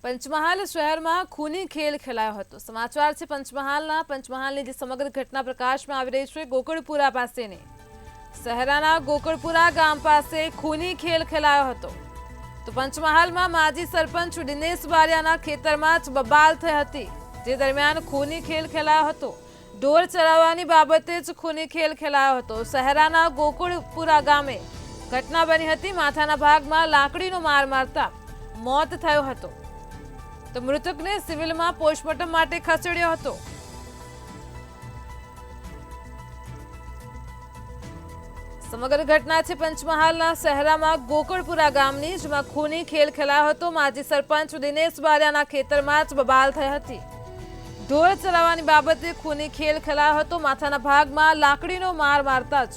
પંચમહાલ શહેરમાં ખૂની ખેલ ખેલાયો હતો। સમાચાર છે પંચમહાલની જે સમગ્ર ઘટના પ્રકાશમાં આવી રહી છે। ગોકળપુરા પાસેની શહેરાના ગોકળપુરા ગામ પાસે ખૂની ખેલ ખેલાયો હતો। તો પંચમહાલમાં માજી સરપંચ દિનેશ બારિયાના ખેતરમાં જ બબાલ થઈ હતી, જે દરમિયાન ખૂની ખેલ ખેલાયો હતો। ઢોર ચરાવવાની બાબતે જ ખૂની ખેલ ખેલાયો હતો। શહેરાના ગોકળપુરા ગામે ઘટના બની હતી। માથાના ભાગમાં લાકડીનો માર મારતા મોત થયો હતો। તો મૃતકને સિવિલમાં પોસ્ટમોર્ટમ માટે ખસેડ્યો હતો। સમગ્ર ઘટના છે પંચમહાલના શહેરામાં ગોકળપુરા ગામની, જેમાં ખૂની ખેલ ખેલાયો હતો। માજી સરપંચ દિનેશ બારિયાના ખેતરમાં જ બબાલ થઈ હતી। ઢોર ચરાવવાની બાબતે ખૂની ખેલ ખેલાયો હતો। માથાના ભાગમાં લાકડીનો માર મારતા જ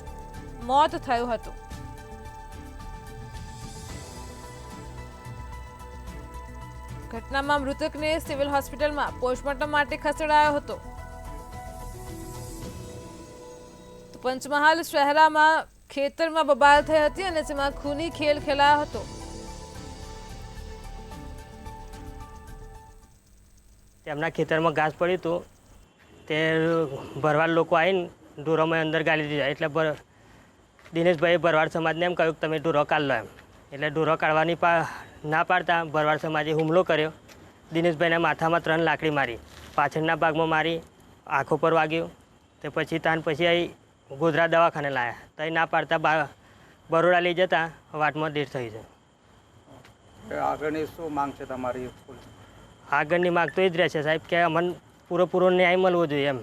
મોત થયું હતું। ઘટનામાં મૃતકને સિવિલ હોસ્પિટલમાં પોસ્ટમોર્ટમ માટે ખસેડાયો હતો। તો પંચમહાલ શહેરામાં ખેતરમાં બબાલ થઈ હતી અને જેમાં ખૂની ખેલ ખેલાયો હતો। તેમના ખેતરમાં ઘાસ પડ્યું હતું, તે ભરવાડ લોકો આવીને ઢોરોમાં અંદર ગાળી દીધા। એટલે દિનેશભાઈએ ભરવાડ સમાજને એમ કહ્યું કે તમે ઢોરો કાઢ લો એમ। એટલે ઢોરો કાઢવાની ના પાડતા ભરવાડ સમાજે હુમલો કર્યો। દિનેશભાઈના માથામાં 3 લાકડી મારી, પાછળના ભાગમાં મારી, આંખો પર વાગ્યું। તે પછી અહીં ગોધરા દવાખાને લાવ્યા, તો ના પાડતા બરોડા લઈ જતા વાટમાં ડેથ થઈ છે। આગળની શું માંગ છે તમારી? આગળની માંગ તો એ જ રહેશે સાહેબ કે અમને પૂરો ન્યાય મળવો જોઈએ એમ।